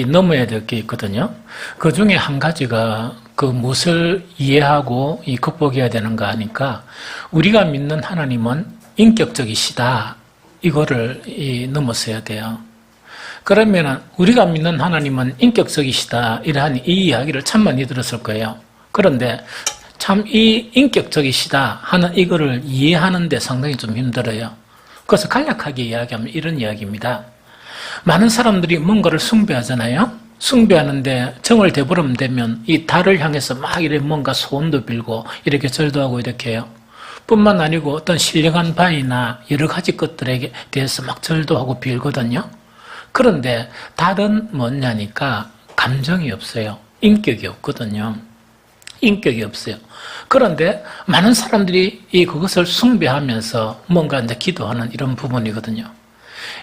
넘어야 될 게 있거든요. 그 중에 한 가지가 그 무엇을 이해하고 극복해야 되는가 하니까 우리가 믿는 하나님은 인격적이시다. 이거를 넘어서야 돼요. 그러면은 우리가 믿는 하나님은 인격적이시다. 이러한 이 이야기를 참 많이 들었을 거예요. 그런데 참 이 인격적이시다 하는 이거를 이해하는데 상당히 좀 힘들어요. 그래서 간략하게 이야기하면 이런 이야기입니다. 많은 사람들이 뭔가를 숭배하잖아요. 숭배하는데 정월 대보름 되면 이 달을 향해서 막 이렇게 뭔가 소원도 빌고 이렇게 절도 하고 이렇게 해요. 뿐만 아니고 어떤 신령한 바위나 여러 가지 것들에 대해서 막 절도 하고 빌거든요. 그런데 달은 뭐냐니까 감정이 없어요. 인격이 없거든요. 인격이 없어요. 그런데 많은 사람들이 그것을 숭배하면서 뭔가 이제 기도하는 이런 부분이거든요.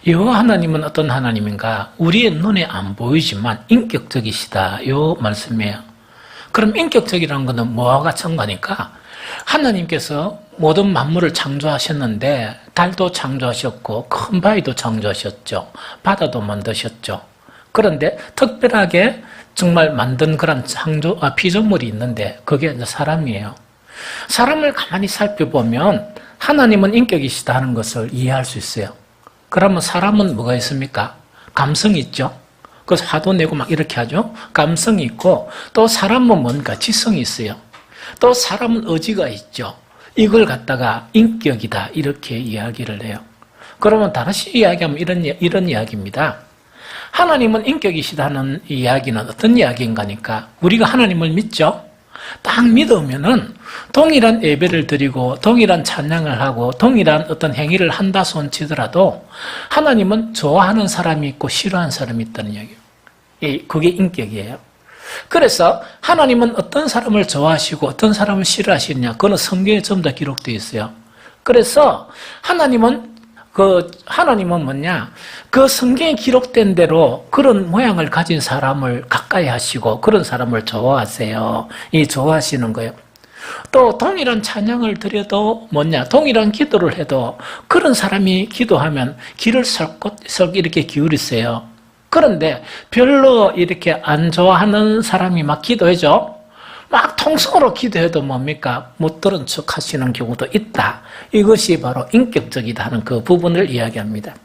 여호와 하나님은 어떤 하나님인가? 우리의 눈에 안 보이지만 인격적이시다. 요 말씀이에요. 그럼 인격적이라는 것은 뭐와 같은 거니까? 하나님께서 모든 만물을 창조하셨는데 달도 창조하셨고 큰 바위도 창조하셨죠. 바다도 만드셨죠. 그런데 특별하게 정말 만든 그런 피조물이 있는데 그게 이제 사람이에요. 사람을 가만히 살펴보면 하나님은 인격이시다 하는 것을 이해할 수 있어요. 그러면 사람은 뭐가 있습니까? 감성이 있죠. 그래서 화도 내고 막 이렇게 하죠. 감성이 있고 또 사람은 뭔가 지성이 있어요. 또 사람은 의지가 있죠. 이걸 갖다가 인격이다 이렇게 이야기를 해요. 그러면 다시 이야기하면 이런 이야기입니다. 하나님은 인격이시다는 이야기는 어떤 이야기인가니까 우리가 하나님을 믿죠. 딱 믿으면은 동일한 예배를 드리고 동일한 찬양을 하고 동일한 어떤 행위를 한다 손치더라도 하나님은 좋아하는 사람이 있고 싫어하는 사람이 있다는 이야기예요. 그게 인격이에요. 그래서 하나님은 어떤 사람을 좋아하시고 어떤 사람을 싫어하시느냐 그거는 성경에 전부 다 기록되어 있어요. 그래서 하나님은 뭐냐? 그 성경에 기록된 대로 그런 모양을 가진 사람을 가까이 하시고 그런 사람을 좋아하세요. 좋아하시는 거예요. 또 동일한 찬양을 드려도 뭐냐? 동일한 기도를 해도 그런 사람이 기도하면 귀를 설긋 이렇게 기울이세요. 그런데 별로 이렇게 안 좋아하는 사람이 막 기도해줘. 막 통성으로 기도해도 뭡니까? 못 들은 척 하시는 경우도 있다. 이것이 바로 인격적이다 하는 그 부분을 이야기합니다.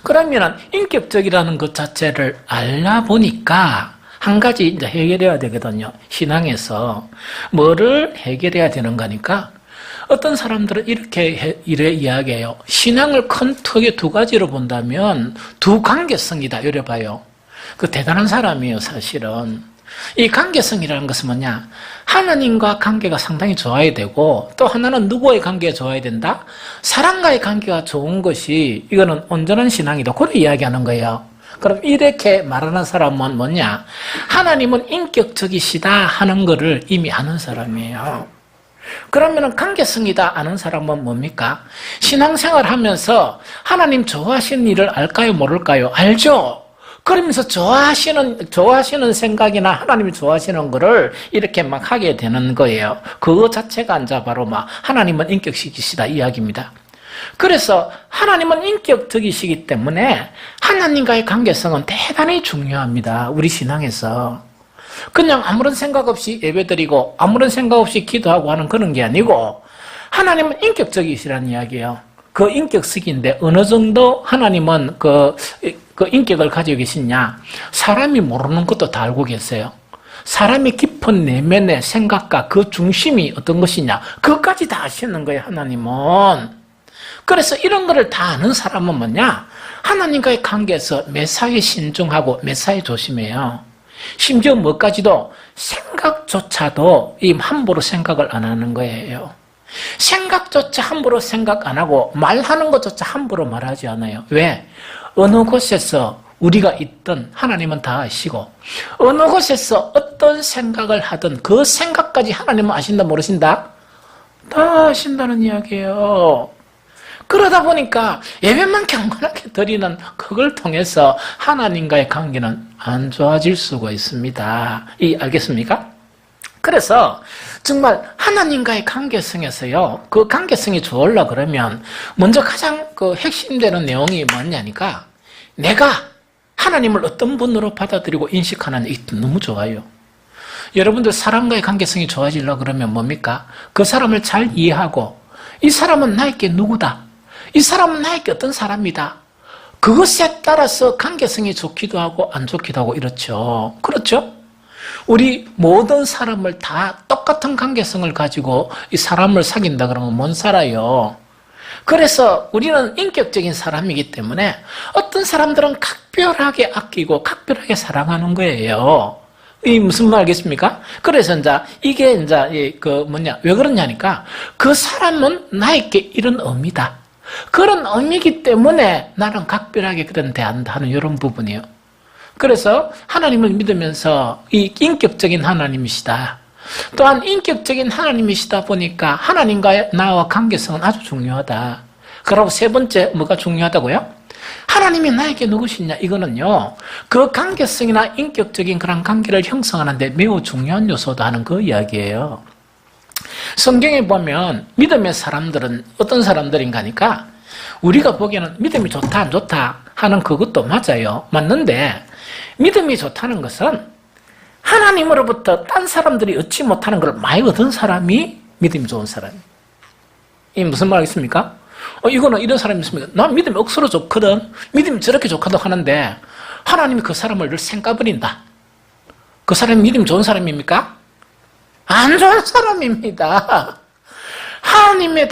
그러면 인격적이라는 것 자체를 알아보니까 한 가지 이제 해결해야 되거든요. 신앙에서 뭐를 해결해야 되는가니까 어떤 사람들은 이래 이야기해요. 신앙을 큰 크게 두 가지로 본다면 두 관계성이다. 이래 봐요. 그 대단한 사람이에요, 사실은. 이 관계성이라는 것은 뭐냐? 하나님과 관계가 상당히 좋아야 되고 또 하나는 누구와의 관계가 좋아야 된다? 사람과의 관계가 좋은 것이 이거는 온전한 신앙이다. 그걸 이야기하는 거예요. 그럼 이렇게 말하는 사람은 뭐냐? 하나님은 인격적이시다 하는 것을 이미 아는 사람이에요. 그러면 관계성이다 아는 사람은 뭡니까? 신앙생활 하면서 하나님 좋아하시는 일을 알까요? 모를까요? 알죠? 그러면서 좋아하시는 생각이나 하나님이 좋아하시는 거를 이렇게 막 하게 되는 거예요. 그거 자체가 이제 바로 막 하나님은 인격적이시다 이야기입니다. 그래서 하나님은 인격적이시기 때문에 하나님과의 관계성은 대단히 중요합니다. 우리 신앙에서. 그냥 아무런 생각 없이 예배드리고 아무런 생각 없이 기도하고 하는 그런 게 아니고 하나님은 인격적이시라는 이야기예요. 그 인격성인데 어느 정도 하나님은 그 인격을 가지고 계시냐? 사람이 모르는 것도 다 알고 계세요. 사람이 깊은 내면의 생각과 그 중심이 어떤 것이냐? 그것까지 다 아시는 거예요, 하나님은. 그래서 이런 거를 다 아는 사람은 뭐냐? 하나님과의 관계에서 매사에 신중하고 매사에 조심해요. 심지어 뭐까지도 생각조차도 함부로 생각을 안 하는 거예요. 생각조차 함부로 생각 안 하고 말하는 것조차 함부로 말하지 않아요. 왜? 어느 곳에서 우리가 있든 하나님은 다 아시고 어느 곳에서 어떤 생각을 하든 그 생각까지 하나님은 아신다 모르신다? 다 아신다는 이야기예요. 그러다 보니까 예배만 경건하게 드리는 그걸 통해서 하나님과의 관계는 안 좋아질 수가 있습니다. 알겠습니까? 그래서 정말 하나님과의 관계성에서요, 그 관계성이 좋으려 그러면 먼저 가장 그 핵심되는 내용이 뭐냐니까 내가 하나님을 어떤 분으로 받아들이고 인식하느냐, 이게 너무 좋아요. 여러분들 사람과의 관계성이 좋아지려고 그러면 뭡니까? 그 사람을 잘 이해하고 이 사람은 나에게 누구다. 이 사람은 나에게 어떤 사람이다. 그것에 따라서 관계성이 좋기도 하고 안 좋기도 하고 이렇죠. 그렇죠? 우리 모든 사람을 다 똑같은 관계성을 가지고 이 사람을 사귄다 그러면 못 살아요. 그래서 우리는 인격적인 사람이기 때문에 어떤 사람들은 각별하게 아끼고 각별하게 사랑하는 거예요. 이 무슨 말 알겠습니까? 그래서 이게 왜 그러냐니까 그 사람은 나에게 이런 의미다. 그런 의미이기 때문에 나는 각별하게 그런 대한다 하는 이런 부분이에요. 그래서 하나님을 믿으면서 이 인격적인 하나님이시다. 또한 인격적인 하나님이시다 보니까 하나님과의 나와 관계성은 아주 중요하다. 그리고 세 번째 뭐가 중요하다고요? 하나님이 나에게 누구시냐? 이거는요, 그 관계성이나 인격적인 그런 관계를 형성하는데 매우 중요한 요소다 하는 그 이야기예요. 성경에 보면 믿음의 사람들은 어떤 사람들인가 하니까 우리가 보기에는 믿음이 좋다 안 좋다 하는 그것도 맞아요. 맞는데 믿음이 좋다는 것은 하나님으로부터 딴 사람들이 얻지 못하는 걸 많이 얻은 사람이 믿음이 좋은 사람이에요. 이 무슨 말이겠습니까? 이거는 이런 사람이 있습니까? 난 믿음이 억수로 좋거든. 믿음이 저렇게 좋거든 하는데 하나님이 그 사람을 늘 생까버린다. 그 사람이 믿음이 좋은 사람입니까? 안 좋은 사람입니다. 하나님에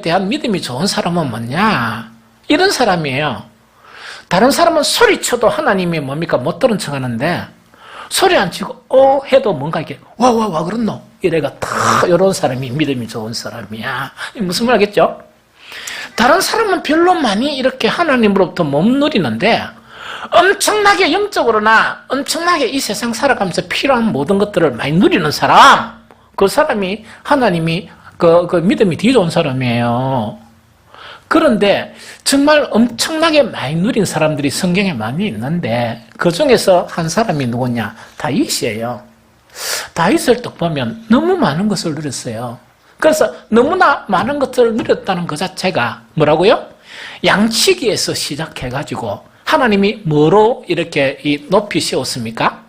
대한 믿음이 좋은 사람은 뭐냐? 이런 사람이에요. 다른 사람은 소리쳐도 하나님이 뭡니까? 못 들은 척 하는데 소리 안 치고 해도 뭔가 이렇게 와 그렇노? 이래가 다 이런 사람이 믿음이 좋은 사람이야. 무슨 말 하겠죠? 다른 사람은 별로 많이 이렇게 하나님으로부터 못 누리는데 엄청나게 영적으로나 엄청나게 이 세상 살아가면서 필요한 모든 것들을 많이 누리는 사람, 그 사람이 하나님이 그 믿음이 되게 좋은 사람이에요. 그런데 정말 엄청나게 많이 누린 사람들이 성경에 많이 있는데 그 중에서 한 사람이 누구냐? 다윗이에요. 다윗을 딱 보면 너무 많은 것을 누렸어요. 그래서 너무나 많은 것을 누렸다는 것 자체가 뭐라고요? 양치기에서 시작해가지고 하나님이 뭐로 이렇게 높이 세웠습니까?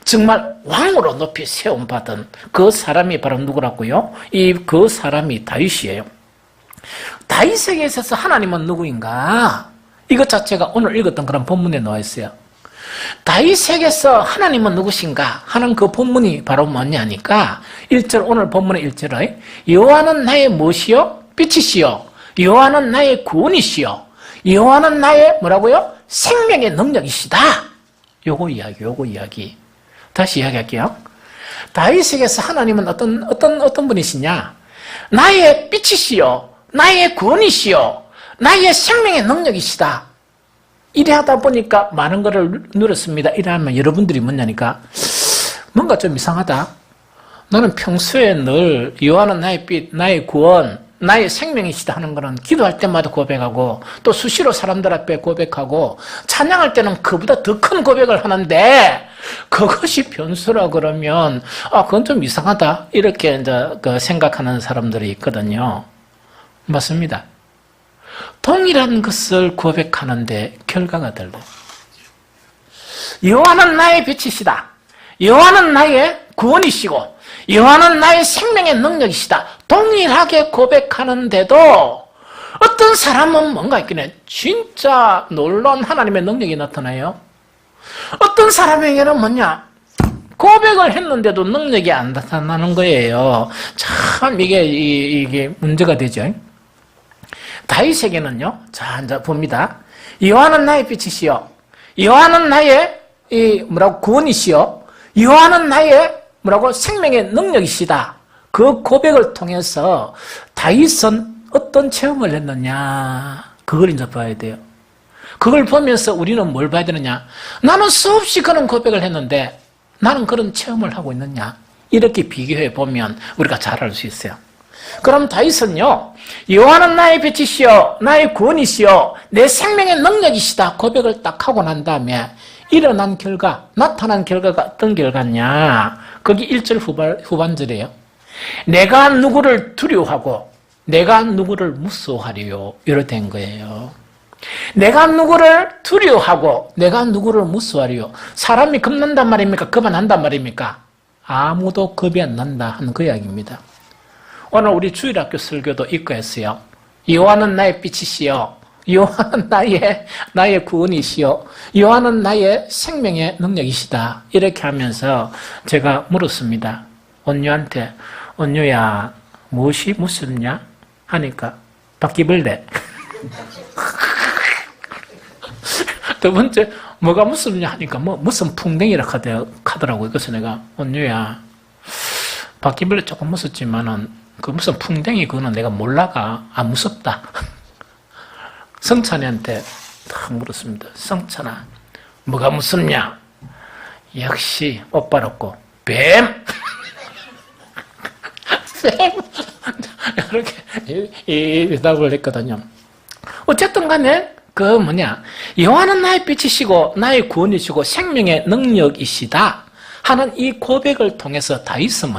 정말 왕으로 높이 세움받은 그 사람이 바로 누구라고요? 그 사람이 다윗이에요. 다윗에게 있어서 하나님은 누구인가? 이것 자체가 오늘 읽었던 그런 본문에 나와 있어요. 다윗에게서 하나님은 누구신가 하는 그 본문이 바로 뭐냐니까 1절, 오늘 본문의 1절에 여호와는 나의 무엇이요? 빛이시요. 여호와는 나의 구원이시요. 여호와는 나의 뭐라고요? 생명의 능력이시다. 요거 이야기. 다시 이야기할게요. 다윗에게서 하나님은 어떤 분이시냐? 나의 빛이시요. 나의 구원이시요. 나의 생명의 능력이시다. 이래 하다 보니까 많은 것을 누렸습니다. 이래 하면 여러분들이 뭐냐니까 뭔가 좀 이상하다. 나는 평소에 늘 여호와는 나의 빛, 나의 구원, 나의 생명이시다 하는 거는 기도할 때마다 고백하고 또 수시로 사람들 앞에 고백하고 찬양할 때는 그보다 더 큰 고백을 하는데 그것이 변수라 그러면 그건 좀 이상하다. 이렇게 이제 생각하는 사람들이 있거든요. 맞습니다. 동일한 것을 고백하는데 결과가 달라요. 여호와는 나의 빛이시다. 여호와는 나의 구원이시고 여호와는 나의 생명의 능력이시다. 동일하게 고백하는데도 어떤 사람은 뭔가 있긴 진짜 놀라운 하나님의 능력이 나타나요. 어떤 사람에게는 뭐냐? 고백을 했는데도 능력이 안 나타나는 거예요. 참 이게 문제가 되죠. 다윗에게는요. 자, 이제 봅니다. 여호와는 나의 빛이시요. 여호와는 나의 구원이시요. 여호와는 나의 생명의 능력이시다. 그 고백을 통해서 다윗은 어떤 체험을 했느냐? 그걸 이제 봐야 돼요. 그걸 보면서 우리는 뭘 봐야 되느냐? 나는 수없이 그런 고백을 했는데 나는 그런 체험을 하고 있느냐? 이렇게 비교해 보면 우리가 잘 알 수 있어요. 그럼 다윗은요, 여호와는 나의 빛이시여, 나의 구원이시여, 내 생명의 능력이시다 고백을 딱 하고 난 다음에 일어난 결과, 나타난 결과가 어떤 결과냐? 거기 1절 후반절이에요. 내가 누구를 두려워하고 내가 누구를 무서워하리요? 이렇게 된 거예요. 내가 누구를 두려워하고 내가 누구를 무서워하리요? 사람이 겁난단 말입니까? 겁 안 난단 말입니까? 아무도 겁이 안 난다 하는 그 이야기입니다. 오늘 우리 주일학교 설교도 읽고 했어요. 여호와는 나의 빛이시여, 여호와는 나의 구원이시여, 여호와는 나의 생명의 능력이시다. 이렇게 하면서 제가 물었습니다. 언유한테, 언유야 무엇이 무섭냐? 하니까 바퀴벌레. 두 번째 뭐가 무섭냐 하니까 무슨 풍뎅이라 하더라고요. 그래서 내가 언유야 바퀴벌레 조금 무섭지만은 그 무슨 풍뎅이 그거는 내가 몰라가 안 무섭다. 성찬이한테 딱 물었습니다. 성찬아 뭐가 무섭냐? 역시 오빠롭고 뱀. 뱀. 이렇게 대답을 했거든요. 어쨌든 간에 여호와는 나의 빛이시고 나의 구원이시고 생명의 능력이시다 하는 이 고백을 통해서 다윗은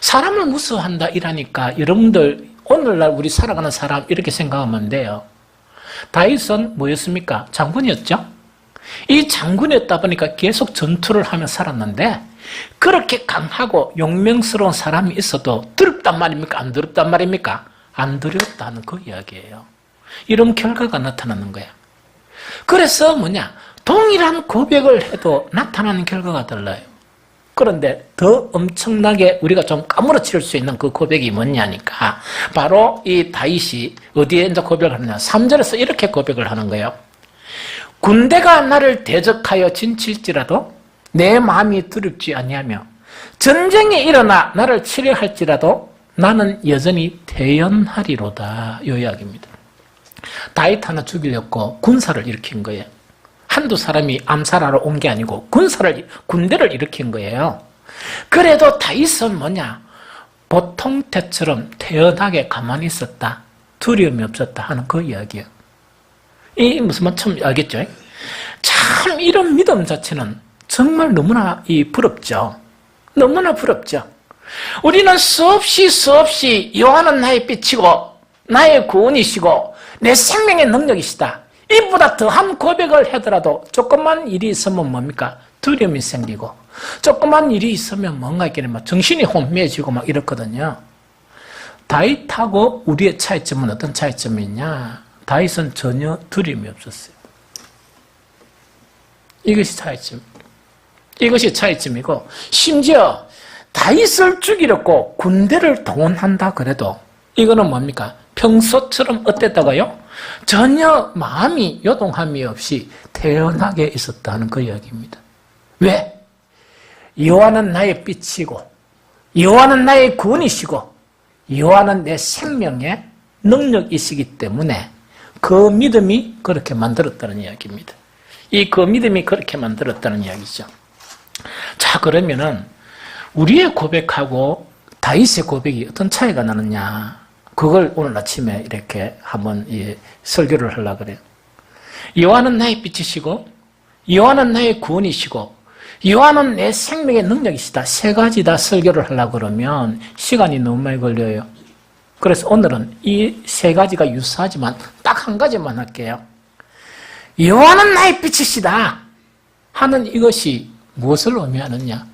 사람을 무서워한다 이라니까 여러분들 오늘날 우리 살아가는 사람 이렇게 생각하면 돼요. 다윗은 뭐였습니까? 장군이었죠. 이 장군이었다 보니까 계속 전투를 하며 살았는데 그렇게 강하고 용맹스러운 사람이 있어도 두렵단 말입니까? 안 두렵단 말입니까? 안 두렵다는 그 이야기예요. 이런 결과가 나타나는 거야. 그래서 동일한 고백을 해도 나타나는 결과가 달라요. 그런데 더 엄청나게 우리가 좀 까무러칠 수 있는 그 고백이 뭐냐니까 바로 이 다윗이 어디에 이제 고백을 하느냐 3절에서 이렇게 고백을 하는 거예요. 군대가 나를 대적하여 진칠지라도 내 마음이 두렵지 아니하며 전쟁이 일어나 나를 치려 할지라도 나는 여전히 대연하리로다. 이 이야기입니다. 다윗 하나 죽이려고 군사를 일으킨 거예요. 한두 사람이 암살하러 온 게 아니고 군대를 일으킨 거예요. 그래도 다윗은 보통 때처럼 태연하게 가만히 있었다. 두려움이 없었다 하는 그 이야기예요. 이 무슨 말 참 알겠죠? 참 이런 믿음 자체는 정말 너무나 부럽죠. 너무나 부럽죠. 우리는 수없이 여호와는 나의 빛이고 나의 구원이시고 내 생명의 능력이시다. 이보다 더한 고백을 하더라도 조금만 일이 있으면 뭡니까? 두려움이 생기고 조금만 일이 있으면 뭔가 이렇게 정신이 혼미해지고 이렇거든요. 다윗하고 우리의 차이점은 어떤 차이점이 있냐? 다윗은 전혀 두려움이 없었어요. 이것이 차이점이고 심지어 다윗을 죽이려고 군대를 동원한다 그래도 이거는 뭡니까? 평소처럼 어땠다고요? 전혀 마음이 요동함이 없이 태연하게 있었다는 그 이야기입니다. 왜? 여호와는 나의 빛이고 여호와는 나의 구원이시고 여호와는 내 생명의 능력이시기 때문에 그 믿음이 그렇게 만들었다는 이야기입니다. 그 믿음이 그렇게 만들었다는 이야기죠. 자, 그러면은 우리의 고백하고 다윗의 고백이 어떤 차이가 나느냐? 그걸 오늘 아침에 이렇게 한번 설교를 하려고 그래요. 여호와는 나의 빛이시고 여호와는 나의 구원이시고 여호와는 내 생명의 능력이시다. 세 가지 다 설교를 하려고 그러면 시간이 너무 많이 걸려요. 그래서 오늘은 이 세 가지가 유사하지만 딱 한 가지만 할게요. 여호와는 나의 빛이시다 하는 이것이 무엇을 의미하느냐?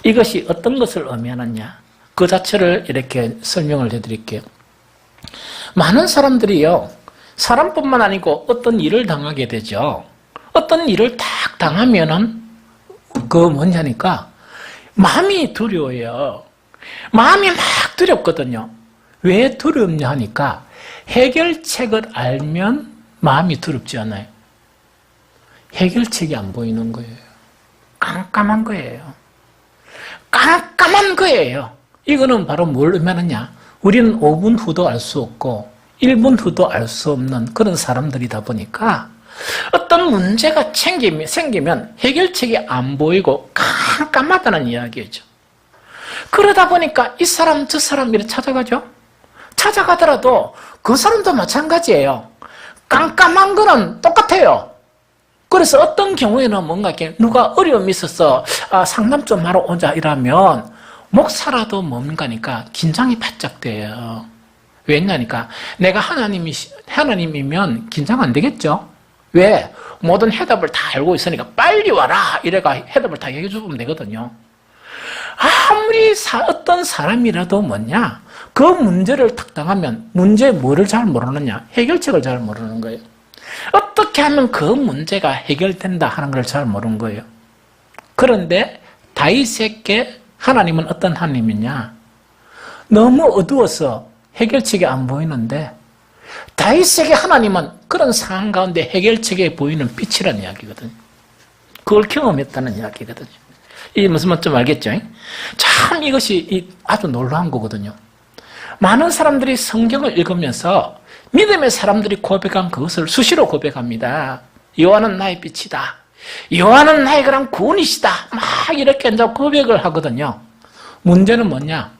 이것이 어떤 것을 의미하느냐? 그 자체를 이렇게 설명을 해드릴게요. 많은 사람들이요, 사람뿐만 아니고 어떤 일을 당하게 되죠. 어떤 일을 딱 당하면은 뭐냐니까 마음이 두려워요. 마음이 막 두렵거든요. 왜 두렵냐 하니까 해결책을 알면 마음이 두렵지 않아요. 해결책이 안 보이는 거예요. 깜깜한 거예요. 깜깜한 거예요. 이거는 바로 뭘 의미하느냐? 우리는 5분 후도 알 수 없고 1분 후도 알 수 없는 그런 사람들이다 보니까 어떤 문제가 생기면 해결책이 안 보이고 깜깜하다는 이야기죠. 그러다 보니까 이 사람 저 사람 이렇게 찾아가죠. 찾아가더라도 그 사람도 마찬가지예요. 깜깜한 거는 똑같아요. 그래서 어떤 경우에는 뭔가 이렇게 누가 어려움이 있어서 상담 좀 하러 오자 이러면 목사라도 뭔가니까 긴장이 바짝 돼요. 왜냐니까 내가 하나님이면 긴장 안 되겠죠? 왜? 모든 해답을 다 알고 있으니까 빨리 와라 이래가 해답을 다 얘기해 주면 되거든요. 아무리 어떤 사람이라도 뭐냐, 그 문제를 탁 당하면 문제의 뭐를 잘 모르느냐, 해결책을 잘 모르는 거예요. 어떻게 하면 그 문제가 해결된다 하는 걸 잘 모르는 거예요. 그런데 다윗에게 하나님은 어떤 하나님이냐, 너무 어두워서 해결책이 안 보이는데 다윗에게 하나님은 그런 상황 가운데 해결책에 보이는 빛이라는 이야기거든요. 그걸 경험했다는 이야기거든요. 이 무슨 말 좀 알겠죠? 참 이것이 아주 놀라운 거거든요. 많은 사람들이 성경을 읽으면서 믿음의 사람들이 고백한 그것을 수시로 고백합니다. 여호와는 나의 빛이다. 여호와는 나의 그런 구원이시다. 막 이렇게 이제 고백을 하거든요. 문제는 뭐냐?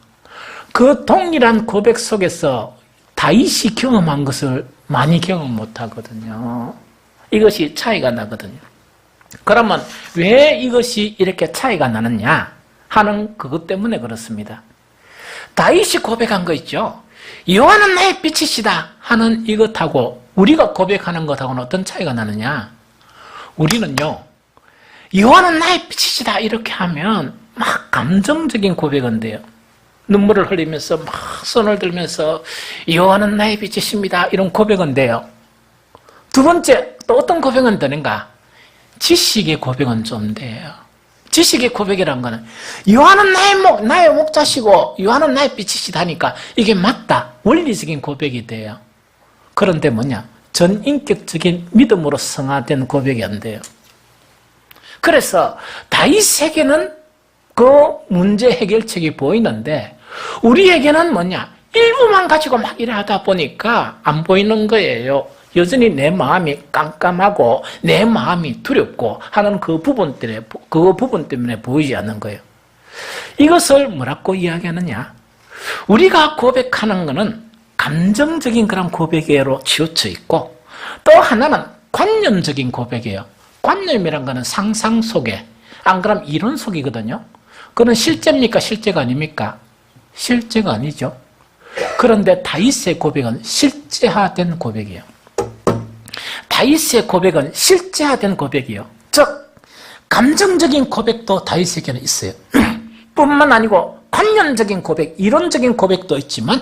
그 동일한 고백 속에서 다윗이 경험한 것을 많이 경험 못하거든요. 이것이 차이가 나거든요. 그러면 왜 이것이 이렇게 차이가 나느냐 하는 그것 때문에 그렇습니다. 다윗이 고백한 거 있죠. 여호와는 나의 빛이시다 하는 이것하고 우리가 고백하는 것하고는 어떤 차이가 나느냐. 우리는요, 여호와는 나의 빛이시다 이렇게 하면 막 감정적인 고백은 돼요. 눈물을 흘리면서 막 손을 들면서 여호와는 나의 빛이십니다 이런 고백은 돼요. 두 번째 또 어떤 고백은 되는가? 지식의 고백은 좀 돼요. 지식의 고백이란 거는 여호와는 나의 목자시고 여호와는 나의 빛이시다니까 이게 맞다, 원리적인 고백이 돼요. 그런데 뭐냐? 전인격적인 믿음으로 성화된 고백이 안 돼요. 그래서 다윗에게는 그 문제 해결책이 보이는데 우리에게는 뭐냐? 일부만 가지고 막 일을 하다 보니까 안 보이는 거예요. 여전히 내 마음이 깜깜하고 내 마음이 두렵고 하는 그 부분 때문에 보이지 않는 거예요. 이것을 뭐라고 이야기하느냐? 우리가 고백하는 것은 감정적인 그런 고백으로 치우쳐 있고 또 하나는 관념적인 고백이에요. 관념이란 거는 상상 속에, 안 그러면 이론 속이거든요. 그건 실제입니까? 실제가 아닙니까? 실제가 아니죠. 그런데 다윗의 고백은 실제화된 고백이에요. 다윗의 고백은 실제화된 고백이에요. 즉 감정적인 고백도 다윗에게는 있어요. 뿐만 아니고 관념적인 고백, 이론적인 고백도 있지만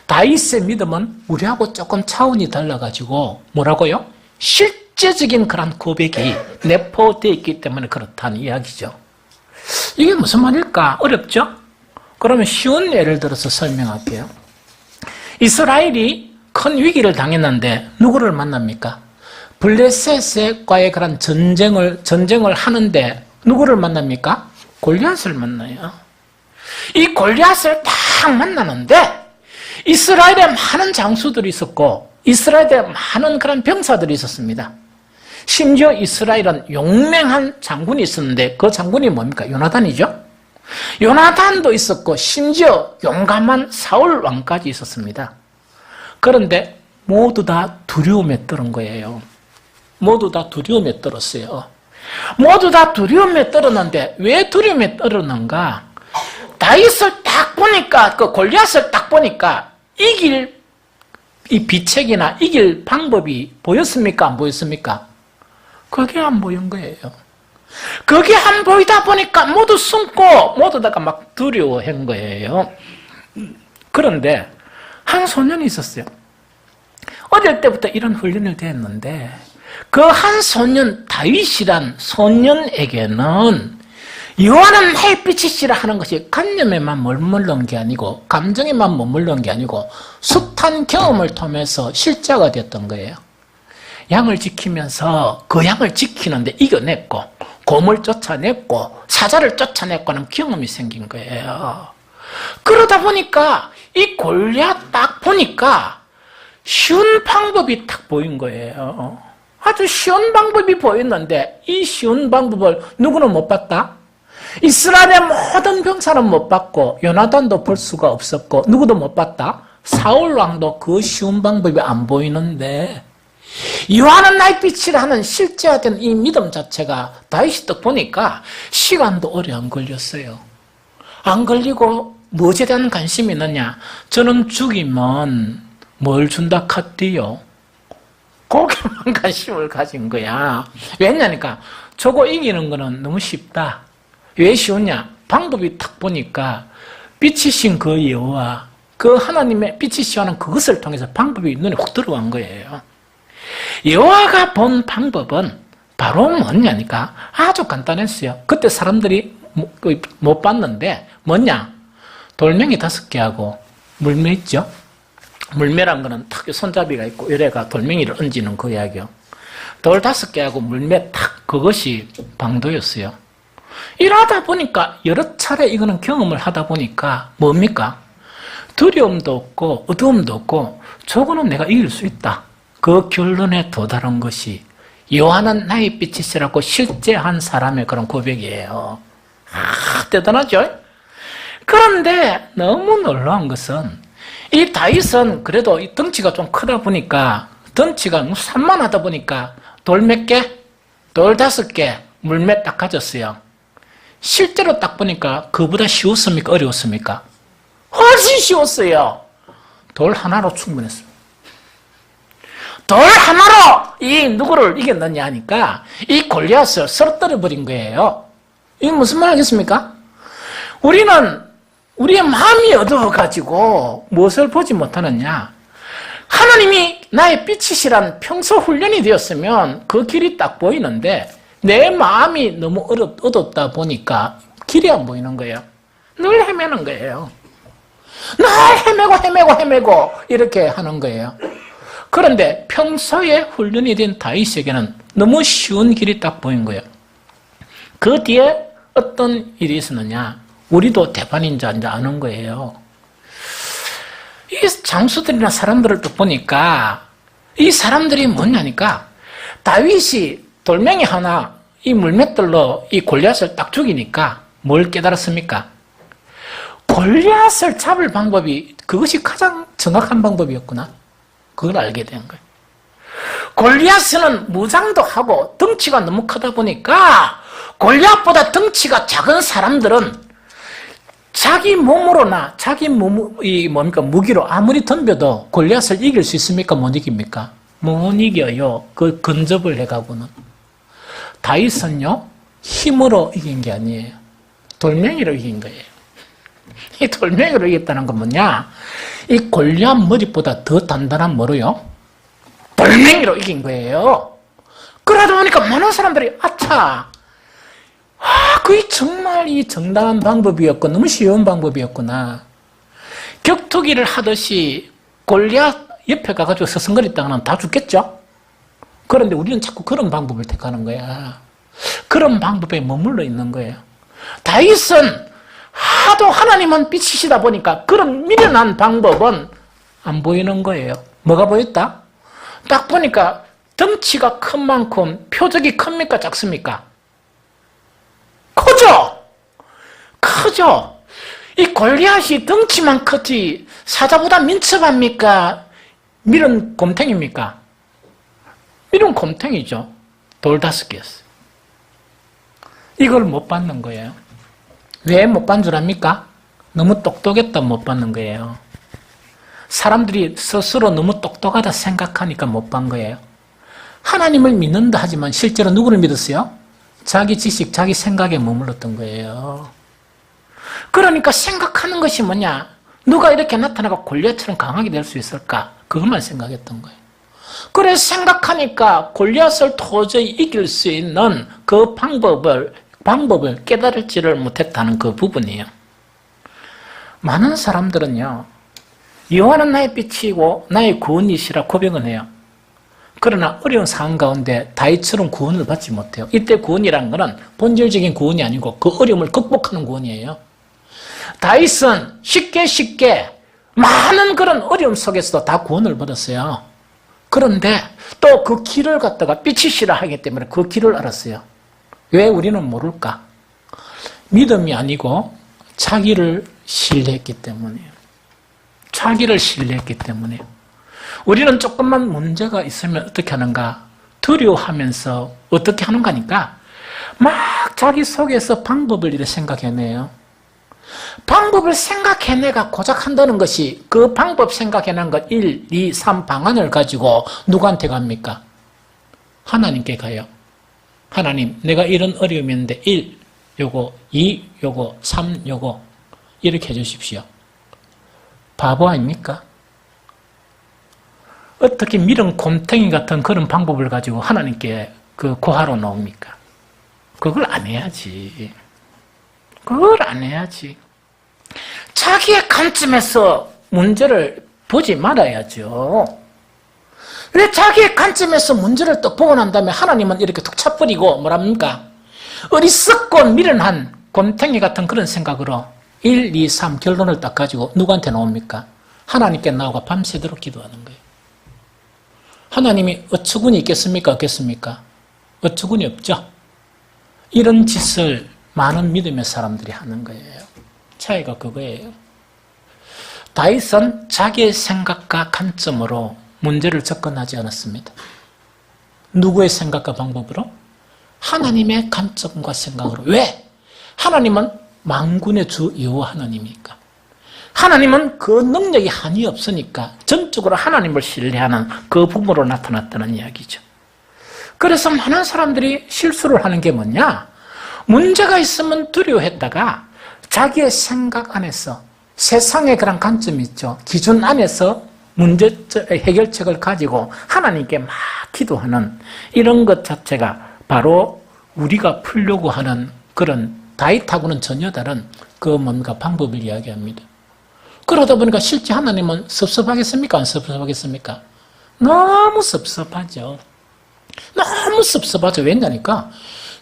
다윗의 믿음은 우리하고 조금 차원이 달라가지고 뭐라고요? 실제적인 그런 고백이 내포되어 있기 때문에 그렇다는 이야기죠. 이게 무슨 말일까? 어렵죠? 그러면 쉬운 예를 들어서 설명할게요. 이스라엘이 큰 위기를 당했는데 누구를 만납니까? 블레셋과의 그런 전쟁을 하는데 누구를 만납니까? 골리앗을 만나요. 이 골리앗을 딱 만나는데 이스라엘에 많은 장수들이 있었고 이스라엘에 많은 그런 병사들이 있었습니다. 심지어 이스라엘은 용맹한 장군이 있었는데 그 장군이 뭡니까? 요나단이죠. 요나단도 있었고 심지어 용감한 사울 왕까지 있었습니다. 그런데 모두 다 두려움에 떨은 거예요. 모두 다 두려움에 떨었어요. 모두 다 두려움에 떨었는데 왜 두려움에 떨었는가? 다윗을 딱 보니까, 그 골리앗을 딱 보니까 이길 이 비책이나 이길 방법이 보였습니까? 안 보였습니까? 그게 안 보인 거예요. 그게 안 보이다 보니까 모두 숨고 모두 다가 막 두려워한 거예요. 그런데 한 소년이 있었어요. 어릴 때부터 이런 훈련을 했는데 그 한 소년 다윗이란 소년에게는 여호와는 나의 빛이시라 하는 것이 관념에만 머무른 게 아니고 감정에만 머무른 게 아니고 숱한 경험을 통해서 실제가 됐던 거예요. 양을 지키면서 그 양을 지키는데 이겨냈고 곰을 쫓아냈고 사자를 쫓아냈고 하는 경험이 생긴 거예요. 그러다 보니까 이 골리앗 딱 보니까 쉬운 방법이 딱 보인 거예요. 아주 쉬운 방법이 보였는데 이 쉬운 방법을 누구는 못 봤다? 이스라엘의 모든 병사는 못 봤고 요나단도 볼 수가 없었고 누구도 못 봤다? 사울 왕도 그 쉬운 방법이 안 보이는데 여호와는 나의 빛이라 하는 실제화된 이 믿음 자체가 다윗이 딱 보니까 시간도 오래 안 걸렸어요. 안 걸리고 무엇에 대한 관심이 있느냐? 저는 죽이면 뭘 준다 카드요? 거기만 관심을 가진 거야. 왜냐니까 저거 이기는 거는 너무 쉽다. 왜 쉬우냐? 방법이 딱 보니까 빛이신 그 여호와, 그 하나님의 빛이시하는 그것을 통해서 방법이 눈에 훅 들어간 거예요. 여호와가 본 방법은 바로 뭐냐니까 아주 간단했어요. 그때 사람들이 못 봤는데 뭐냐? 돌멩이 5개하고 물매 있죠? 물매란 거는 탁 손잡이가 있고 요래가 돌멩이를 얹는 그 이야기요. 돌 5개하고 물매 탁 그것이 방도였어요. 일하다 보니까 여러 차례 이거는 경험을 하다 보니까 뭡니까? 두려움도 없고 어두움도 없고 저거는 내가 이길 수 있다. 그 결론에 도달한 것이 여호와는 나의 빛이시라고 실제 한 사람의 그런 고백이에요. 대단하죠? 그런데 너무 놀라운 것은 이 다윗은 그래도 이 덩치가 좀 크다 보니까 덩치가 산만하다 보니까 돌 몇 개? 돌 5개, 물 몇 딱 가졌어요. 실제로 딱 보니까 그보다 쉬웠습니까? 어려웠습니까? 훨씬 쉬웠어요. 돌 하나로 충분했어요. 돌 하나로 이 누구를 이겼느냐 하니까 이 골리앗을 쓰러뜨려 버린 거예요. 이게 무슨 말 하겠습니까? 우리는 우리의 마음이 어두워가지고 무엇을 보지 못하느냐? 하나님이 나의 빛이시란 평소 훈련이 되었으면 그 길이 딱 보이는데 내 마음이 너무 어둡다 보니까 길이 안 보이는 거예요. 늘 헤매는 거예요. 늘 헤매고 이렇게 하는 거예요. 그런데 평소에 훈련이 된 다윗에게는 너무 쉬운 길이 딱 보인 거예요. 그 뒤에 어떤 일이 있었느냐? 우리도 대반인 줄 아는 거예요. 이 장수들이나 사람들을 또 보니까 이 사람들이 뭐냐니까 다윗이 돌멩이 하나 이 물맷돌로 이 골리앗을 딱 죽이니까 뭘 깨달았습니까? 골리앗을 잡을 방법이 그것이 가장 정확한 방법이었구나. 그걸 알게 된 거예요. 골리앗은 무장도 하고 덩치가 너무 크다 보니까 골리앗보다 덩치가 작은 사람들은 자기 몸으로나 자기 무기로 아무리 덤벼도 골리앗을 이길 수 있습니까? 못 이깁니까? 못 이겨요. 그 근접을 해가고는. 다윗은요, 힘으로 이긴 게 아니에요. 돌멩이로 이긴 거예요. 이 돌멩이로 이겼다는 건 뭐냐? 이 골리앗 머리보다 더 단단한 뭐로요? 돌멩이로 이긴 거예요. 그러다 보니까 많은 사람들이 아차, 그게 정말 이 정당한 방법이었고 너무 쉬운 방법이었구나. 격투기를 하듯이 골리앗 옆에 가가지고 서성거렸다가는 다 죽겠죠? 그런데 우리는 자꾸 그런 방법을 택하는 거야. 그런 방법에 머물러 있는 거예요. 다윗은 하도 하나님은 빛이시다 보니까 그런 미련한 방법은 안 보이는 거예요. 뭐가 보였다? 딱 보니까 덩치가 큰 만큼 표적이 큽니까? 작습니까? 크죠? 이 골리앗이 덩치만 크지 사자보다 민첩합니까? 밀은 곰탱입니까? 밀은 곰탱이죠. 돌 5개였어요. 이걸 못 받는 거예요. 왜 못 받는 줄 압니까? 너무 똑똑했다 못 받는 거예요. 사람들이 스스로 너무 똑똑하다 생각하니까 못 받는 거예요. 하나님을 믿는다 하지만 실제로 누구를 믿었어요? 자기 지식, 자기 생각에 머물렀던 거예요. 그러니까 생각하는 것이 뭐냐? 누가 이렇게 나타나고 골리앗처럼 강하게 될 수 있을까? 그것만 생각했던 거예요. 그래서 생각하니까 골리앗을 도저히 이길 수 있는 그 방법을 깨달을지를 못했다는 그 부분이에요. 많은 사람들은요, 여호와는 나의 빛이고 나의 구원이시라 고백은 해요. 그러나 어려운 상황 가운데 다윗처럼 구원을 받지 못해요. 이때 구원이라는 것은 본질적인 구원이 아니고 그 어려움을 극복하는 구원이에요. 다윗은 쉽게 많은 그런 어려움 속에서도 다 구원을 받았어요. 그런데 또 그 길을 갖다가 빛이시라 하기 때문에 그 길을 알았어요. 왜 우리는 모를까? 믿음이 아니고 자기를 신뢰했기 때문이에요. 자기를 신뢰했기 때문이에요. 우리는 조금만 문제가 있으면 어떻게 하는가? 두려워하면서 어떻게 하는가니까 막 자기 속에서 방법을 이렇게 생각해내요. 방법을 생각해내가 고작 한다는 것이 그 방법 생각해낸 것 1, 2, 3 방안을 가지고 누구한테 갑니까? 하나님께 가요. 하나님, 내가 이런 어려움이 있는데 1, 요거, 2, 요거, 3, 요거 이렇게 해주십시오. 바보 아닙니까? 어떻게 미른 곰탱이 같은 그런 방법을 가지고 하나님께 그 구하러 나옵니까? 그걸 안 해야지. 그걸 안 해야지. 자기의 관점에서 문제를 보지 말아야죠. 왜 자기의 관점에서 문제를 또 보고 난 다음에 하나님은 이렇게 툭 차버리고 뭐랍니까? 어리석고 미련한 곰탱이 같은 그런 생각으로 1, 2, 3 결론을 딱 가지고 누구한테 나옵니까? 하나님께 나오고 밤새도록 기도하는 거예요. 하나님이 어처구니 있겠습니까? 없겠습니까? 어처구니 없죠. 이런 짓을 많은 믿음의 사람들이 하는 거예요. 차이가 그거예요. 다윗은 자기의 생각과 관점으로 문제를 접근하지 않았습니다. 누구의 생각과 방법으로? 하나님의 관점과 생각으로. 왜? 하나님은 만군의 주 여호와 하나님이니까. 하나님은 그 능력이 한이 없으니까 전적으로 하나님을 신뢰하는 그 부분으로 나타났다는 이야기죠. 그래서 많은 사람들이 실수를 하는 게 뭐냐? 문제가 있으면 두려워했다가 자기의 생각 안에서 세상의 그런 관점이 있죠. 기준 안에서 문제 해결책을 가지고 하나님께 막 기도하는 이런 것 자체가 바로 우리가 풀려고 하는 그런 다윗하고는 전혀 다른 그 뭔가 방법을 이야기합니다. 그러다 보니까 실제 하나님은 섭섭하겠습니까? 안 섭섭하겠습니까? 너무 섭섭하죠. 너무 섭섭하죠. 왜냐니까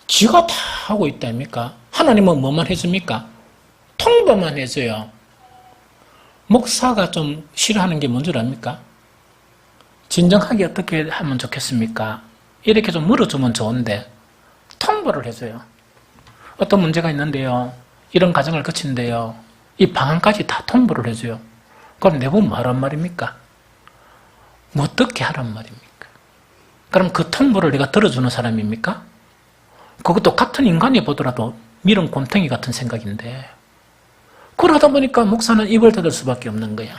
지가 다 하고 있다니까. 하나님은 뭐만 해줍니까? 통보만 해줘요. 목사가 좀 싫어하는 게 뭔 줄 압니까? 진정하게 어떻게 하면 좋겠습니까? 이렇게 좀 물어주면 좋은데 통보를 해줘요. 어떤 문제가 있는데요. 이런 과정을 거친데요. 이 방안까지 다 통보를 해줘요. 그럼 내보면 뭐란 말입니까? 뭐 어떻게 하란 말입니까? 그럼 그 통보를 내가 들어주는 사람입니까? 그것도 같은 인간이 보더라도 미련 곰탱이 같은 생각인데 그러다 보니까 목사는 입을 닫을 수밖에 없는 거야.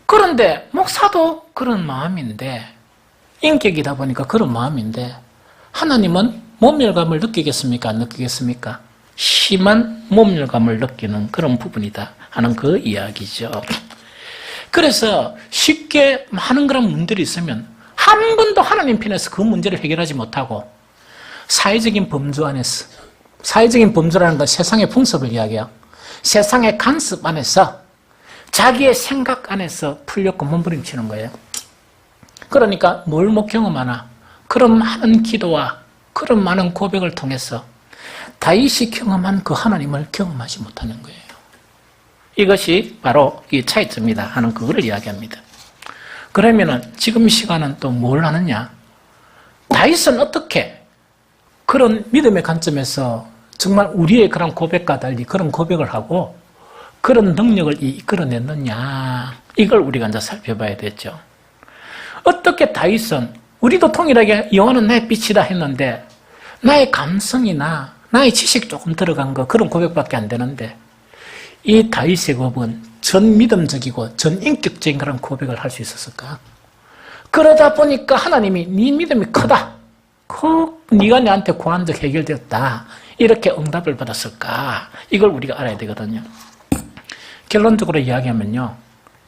그런데 목사도 그런 마음인데 인격이다 보니까 그런 마음인데 하나님은 모멸감을 느끼겠습니까? 안 느끼겠습니까? 심한 모멸감을 느끼는 그런 부분이다 하는 그 이야기죠. 그래서 쉽게 많은 그런 문제들이 있으면 한 번도 하나님 편에서 그 문제를 해결하지 못하고 사회적인 범주 안에서, 사회적인 범주라는 건 세상의 풍습을 이야기해요. 세상의 간섭 안에서 자기의 생각 안에서 풀려고 몸부림치는 거예요. 그러니까 뭘 못 경험하나? 그런 많은 기도와 그런 많은 고백을 통해서 다윗이 경험한 그 하나님을 경험하지 못하는 거예요. 이것이 바로 이 차이점이다 하는 그거를 이야기합니다. 그러면은 지금 이 시간은 또 뭘 하느냐? 다윗은 어떻게 그런 믿음의 관점에서 정말 우리의 그런 고백과 달리 그런 고백을 하고 그런 능력을 이끌어냈느냐? 이걸 우리가 이제 살펴봐야 되죠. 어떻게 다윗은 우리도 통일하게 여호와는 나의 빛이다 했는데 나의 감성이나 나의 지식 조금 들어간 거 그런 고백밖에 안 되는데 이 다윗의 고백은 전 믿음적이고 전 인격적인 그런 고백을 할 수 있었을까? 그러다 보니까 하나님이 네 믿음이 크다. 네가 내한테 구한 적 해결되었다. 이렇게 응답을 받았을까? 이걸 우리가 알아야 되거든요. 결론적으로 이야기하면요.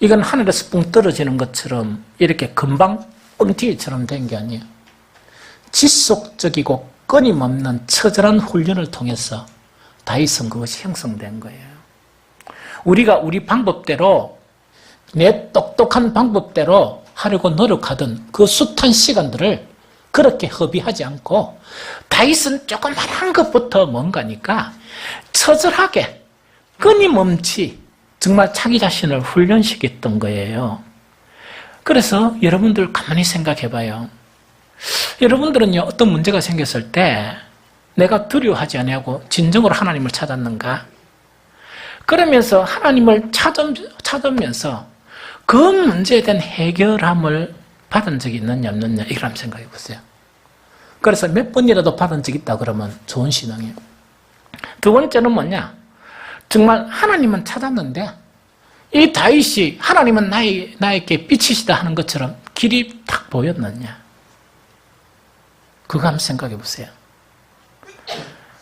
이건 하늘에서 뻥 떨어지는 것처럼 이렇게 금방 뻥튀기처럼 된 게 아니에요. 지속적이고 끊임없는 처절한 훈련을 통해서 다윗은 그것이 형성된 거예요. 우리가 우리 방법대로 내 똑똑한 방법대로 하려고 노력하던 그 숱한 시간들을 그렇게 허비하지 않고 다윗은 조그만한 것부터 뭔가니까 처절하게 끊임없이 정말 자기 자신을 훈련시켰던 거예요. 그래서 여러분들 가만히 생각해 봐요. 여러분들은요, 어떤 문제가 생겼을 때 내가 두려워하지 아니하고 진정으로 하나님을 찾았는가? 그러면서 하나님을 찾으면서 그 문제에 대한 해결함을 받은 적이 있느냐 없느냐 이걸 한번 생각해 보세요. 그래서 몇 번이라도 받은 적이 있다 그러면 좋은 신앙이에요. 두 번째는 뭐냐? 정말 하나님은 찾았는데 이 다윗이 하나님은 나에게 빛이시다 하는 것처럼 길이 딱 보였느냐? 그거 한번 생각해 보세요.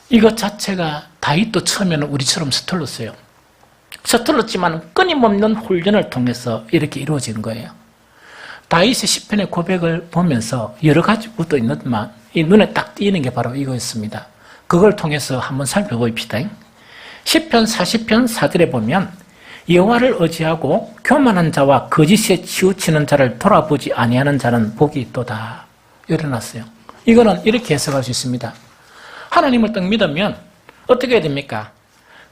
이것 자체가 다윗도 처음에는 우리처럼 서툴렀어요. 서툴렀지만 끊임없는 훈련을 통해서 이렇게 이루어진 거예요. 다윗의 시편의 고백을 보면서 여러 가지 것도 있는데만 이 눈에 딱 띄는 게 바로 이거였습니다. 그걸 통해서 한번 살펴봅시다. 시편 40편 4절에 보면 여호와를 의지하고 교만한 자와 거짓에 치우치는 자를 돌아보지 아니하는 자는 복이 있도다. 일어났어요. 이거는 이렇게 해석할 수 있습니다. 하나님을 딱 믿으면 어떻게 해야 됩니까?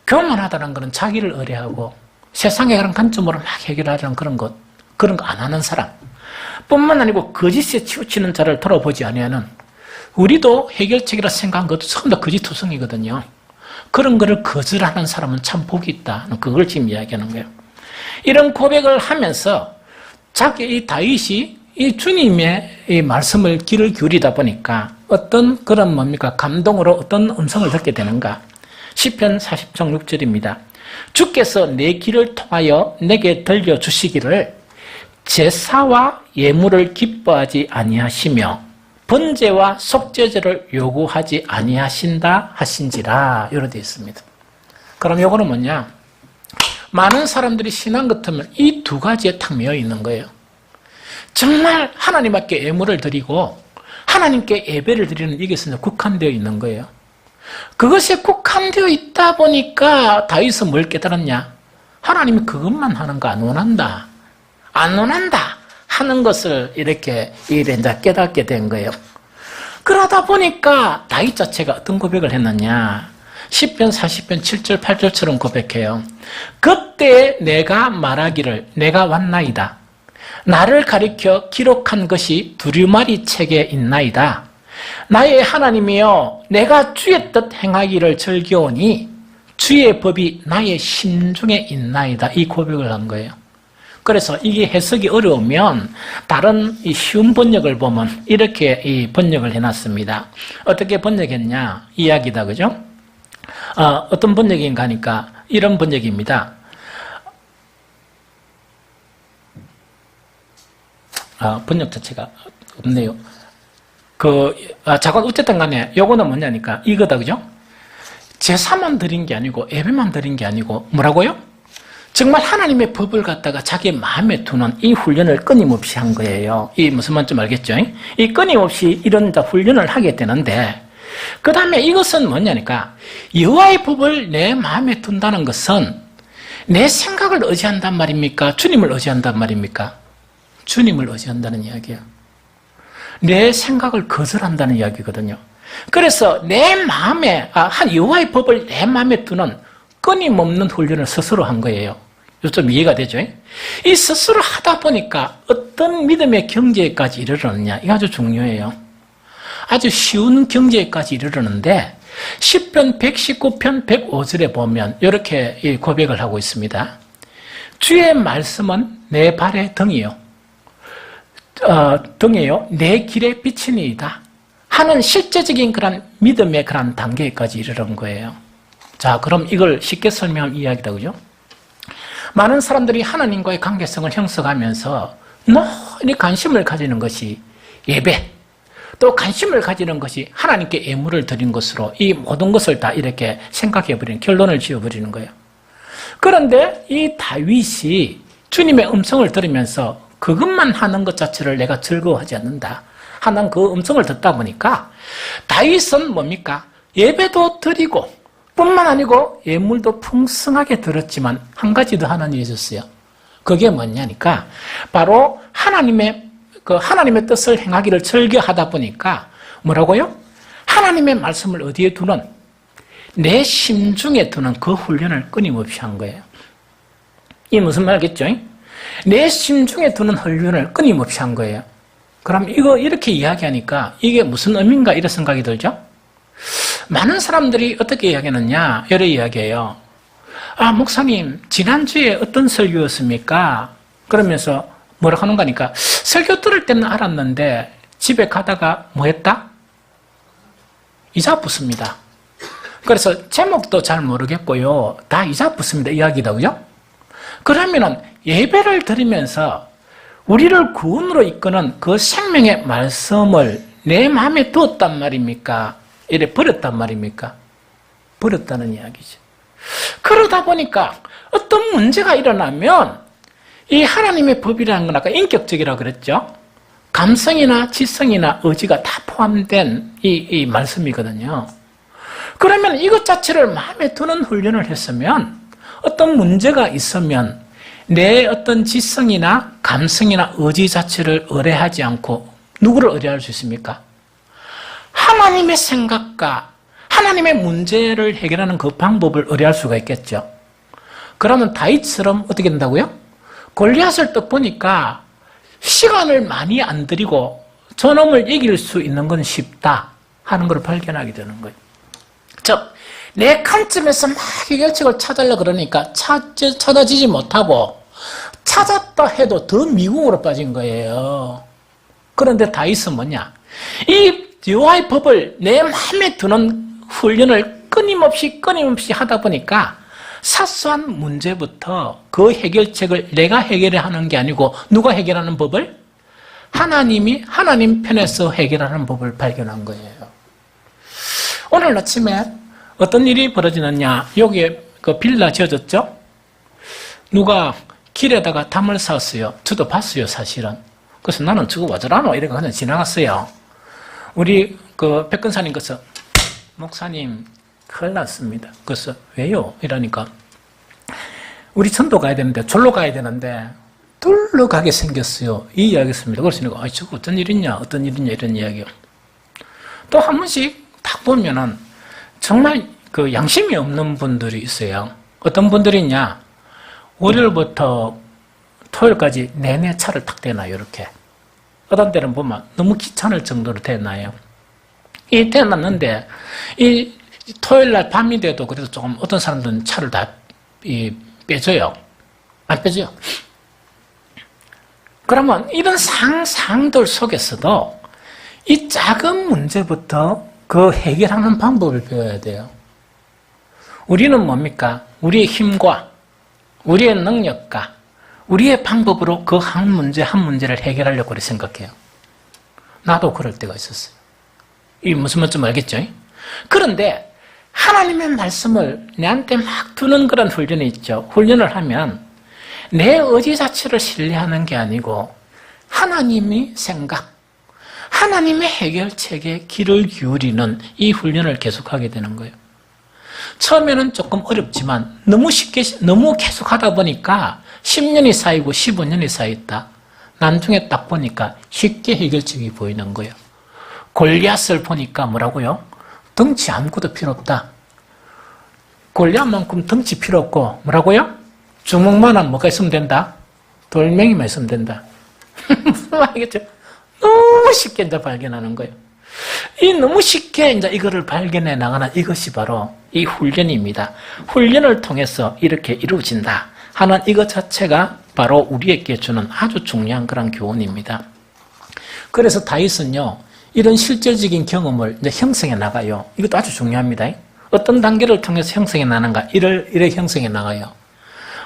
교만하다는 것은 자기를 의뢰하고 세상의 그런 관점으로 막 해결하려는 그런 거 안 하는 사람 뿐만 아니고 거짓에 치우치는 자를 돌아보지 아니하는, 우리도 해결책이라 생각한 것도 전부 다 거짓투성이거든요. 그런 거를 거절하는 사람은 참 복이 있다. 그걸 지금 이야기하는 거예요. 이런 고백을 하면서 이 다윗이 이 주님의 이 말씀을 귀를 기울이다 보니까 어떤 그런 뭡니까? 감동으로 어떤 음성을 듣게 되는가? 시편 40장 6절입니다. 주께서 내 길을 통하여 내게 들려주시기를 제사와 예물을 기뻐하지 아니하시며 번제와 속죄제를 요구하지 아니하신다 하신지라. 이렇게 되어 있습니다. 그럼 요거는 뭐냐? 많은 사람들이 신앙 같으면 이 두 가지에 탁 매여 있는 거예요. 정말 하나님께 예물을 드리고 하나님께 예배를 드리는 이것은 국한되어 있는 거예요. 그것에 국한되어 있다 보니까 다윗은 뭘 깨달았냐? 하나님이 그것만 하는 거 안 원한다. 안 원한다 하는 것을 이렇게 이제 깨닫게 된 거예요. 그러다 보니까 다윗 자체가 어떤 고백을 했느냐? 시편 40편 7절 8절처럼 고백해요. 그때 내가 말하기를 내가 왔나이다. 나를 가리켜 기록한 것이 두루마리 책에 있나이다. 나의 하나님이여 내가 주의 뜻 행하기를 즐겨오니 주의 법이 나의 심중에 있나이다. 이 고백을 한 거예요. 그래서 이게 해석이 어려우면 다른 이 쉬운 번역을 보면 이렇게 이 번역을 해놨습니다. 어떻게 번역했냐? 이야기다, 그죠? 어떤 번역인가 하니까 이런 번역입니다. 번역 자체가 없네요. 자건 어쨌든 간에 요거는 뭐냐니까 이거다, 그죠? 제사만 드린 게 아니고 예배만 드린 게 아니고 뭐라고요? 정말 하나님의 법을 갖다가 자기 마음에 두는 이 훈련을 끊임없이 한 거예요. 이 무슨 말인지 알겠죠? 이 끊임없이 이런 훈련을 하게 되는데 그 다음에 이것은 뭐냐니까 여호와의 법을 내 마음에 둔다는 것은 내 생각을 의지한단 말입니까? 주님을 의지한단 말입니까? 주님을 의지한다는 이야기야. 내 생각을 거절한다는 이야기거든요. 그래서 내 마음에 한 여호와의 법을 내 마음에 두는 끊임없는 훈련을 스스로 한 거예요. 좀 이해가 되죠? 이 스스로 하다 보니까 어떤 믿음의 경지에까지 이르렀느냐, 이거 아주 중요해요. 아주 쉬운 경지에까지 이르렀는데 시편 119편 105절에 보면 이렇게 고백을 하고 있습니다. 주의 말씀은 내 발의 등이요 내 길에 비치니이다 하는 실제적인 그런 믿음의 그런 단계까지 이르는 거예요. 자, 그럼 이걸 쉽게 설명하면 이야기다, 그죠? 많은 사람들이 하나님과의 관계성을 형성하면서 너무 관심을 가지는 것이 예배, 또 관심을 가지는 것이 하나님께 예물을 드린 것으로 이 모든 것을 다 이렇게 생각해버리는, 결론을 지어버리는 거예요. 그런데 이 다윗이 주님의 음성을 들으면서 그것만 하는 것 자체를 내가 즐거워하지 않는다 하는 그 음성을 듣다 보니까 다윗은 뭡니까? 예배도 드리고 뿐만 아니고 예물도 풍성하게 들었지만 한 가지 더 하나님이 해줬어요. 그게 뭐냐니까 바로 하나님의 뜻을 행하기를 즐겨하다 보니까 뭐라고요? 하나님의 말씀을 어디에 두는? 내 심중에 두는 그 훈련을 끊임없이 한 거예요. 이게 무슨 말이겠죠? 내 심중에 두는 훈련을 끊임없이 한 거예요. 그럼 이거 이렇게 이야기하니까 이게 무슨 의미인가 이런 생각이 들죠? 많은 사람들이 어떻게 이야기하느냐, 이렇게 이야기해요. 목사님, 지난주에 어떤 설교였습니까? 그러면서 뭐라 하는 거니까, 설교 들을 때는 알았는데, 집에 가다가 뭐 했다? 이자 붙습니다. 그래서 제목도 잘 모르겠고요. 다 이자붙습니다. 이야기다, 그죠? 그러면은 예배를 드리면서 우리를 구원으로 이끄는 그 생명의 말씀을 내 마음에 두었단 말입니까? 이래 버렸단 말입니까? 버렸다는 이야기죠. 그러다 보니까 어떤 문제가 일어나면 이 하나님의 법이라는 건 아까 인격적이라고 그랬죠? 감성이나 지성이나 의지가 다 포함된 이 말씀이거든요. 그러면 이것 자체를 마음에 두는 훈련을 했으면 어떤 문제가 있으면 내 어떤 지성이나 감성이나 의지 자체를 의뢰하지 않고 누구를 의뢰할 수 있습니까? 하나님의 생각과 하나님의 문제를 해결하는 그 방법을 의뢰할 수가 있겠죠. 그러면 다윗처럼 어떻게 된다고요? 골리앗을 딱 보니까 시간을 많이 안 들이고 저놈을 이길 수 있는 건 쉽다 하는 걸 발견하게 되는 거예요. 즉, 내 관점에서 막 해결책을 찾으려고 그러니까 찾아지지 못하고 찾았다 해도 더 미궁으로 빠진 거예요. 그런데 다윗은 뭐냐? 이 여호와의 법을 내 마음에 두는 훈련을 끊임없이 하다 보니까 사소한 문제부터 그 해결책을 내가 해결해야 하는 게 아니고 누가 해결하는 법을? 하나님이 하나님 편에서 해결하는 법을 발견한 거예요. 오늘 아침에 어떤 일이 벌어지느냐? 여기에 그 빌라 지어졌죠? 누가 길에다가 담을 샀어요. 저도 봤어요, 사실은. 그래서 나는 저거 와저라노? 이렇게 그냥 지나갔어요. 우리 그 백근사님 그래서 목사님 큰일 났습니다. 그래서 왜요? 이러니까 우리 전도 가야 되는데 절로 가야 되는데 둘러 가게 생겼어요. 이 이야기였습니다. 그래서 내가 저거 어떤 일이냐 이런 이야기요. 또 한 번씩 딱 보면은 정말 그 양심이 없는 분들이 있어요. 어떤 분들이 있냐? 월요일부터 토요일까지 내내 차를 탁 대놔요. 이렇게. 어떤 때는 보면 너무 귀찮을 정도로 대놔요. 이 대놨는데 이 토요일날 밤이 돼도 그래도 조금 어떤 사람들은 차를 다 빼줘요. 안 빼줘요. 그러면 이런 상상들 속에서도 이 작은 문제부터 그 해결하는 방법을 배워야 돼요. 우리는 뭡니까? 우리의 힘과 우리의 능력과 우리의 방법으로 그 한 문제를 해결하려고 그렇게 생각해요. 나도 그럴 때가 있었어요. 이 무슨 말인지 알겠죠? 그런데 하나님의 말씀을 내한테 막 두는 그런 훈련이 있죠. 훈련을 하면 내 의지 자체를 신뢰하는 게 아니고 하나님의 생각, 하나님의 해결책에 귀를 기울이는 이 훈련을 계속하게 되는 거예요. 처음에는 조금 어렵지만 너무 계속 하다 보니까 10년이 쌓이고 15년이 쌓였다. 나중에 딱 보니까 쉽게 해결책이 보이는 거예요. 골리앗을 보니까 뭐라고요? 덩치 아무것도 필요 없다. 골리앗만큼 덩치 필요 없고 뭐라고요? 주먹만한 뭐가 있으면 된다? 돌멩이만 있으면 된다. 무슨 말이겠죠? 너무 쉽게 이제 발견하는 거예요. 이 너무 쉽게 이제 이거를 발견해 나가는 이것이 바로 이 훈련입니다. 훈련을 통해서 이렇게 이루어진다 하는 이것 자체가 바로 우리에게 주는 아주 중요한 그런 교훈입니다. 그래서 다윗은요, 이런 실질적인 경험을 이제 형성해 나가요. 이것도 아주 중요합니다. 어떤 단계를 통해서 형성해 나가는가? 이래 형성해 나가요.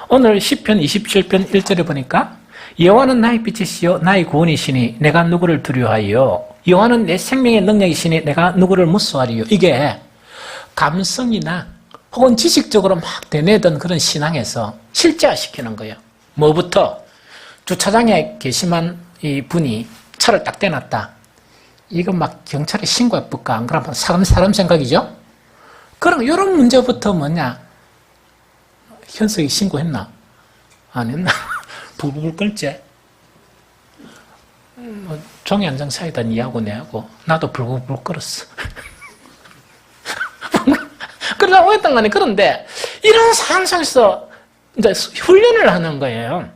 오늘 시편 27편 1절에 보니까 여호와는 나의 빛이시요 나의 구원이시니 내가 누구를 두려워하리요. 여호와는 내 생명의 능력이시니 내가 누구를 무서워하리요. 이게 감성이나 혹은 지식적으로 막 되뇌던 그런 신앙에서 실제화시키는 거예요. 뭐부터? 주차장에 계시만 이 분이 차를 딱 대놨다. 이거 막 경찰에 신고해볼까? 안 그러면 사람 생각이죠? 그럼 이런 문제부터 뭐냐? 현석이 신고했나? 안 했나? 부부를 끌지? 종이 한 장 사이다 니하고 내하고 나도 불불 끌었어. 그러려고 했던 거니. 그런데 이런 상황 속에서 이제 훈련을 하는 거예요.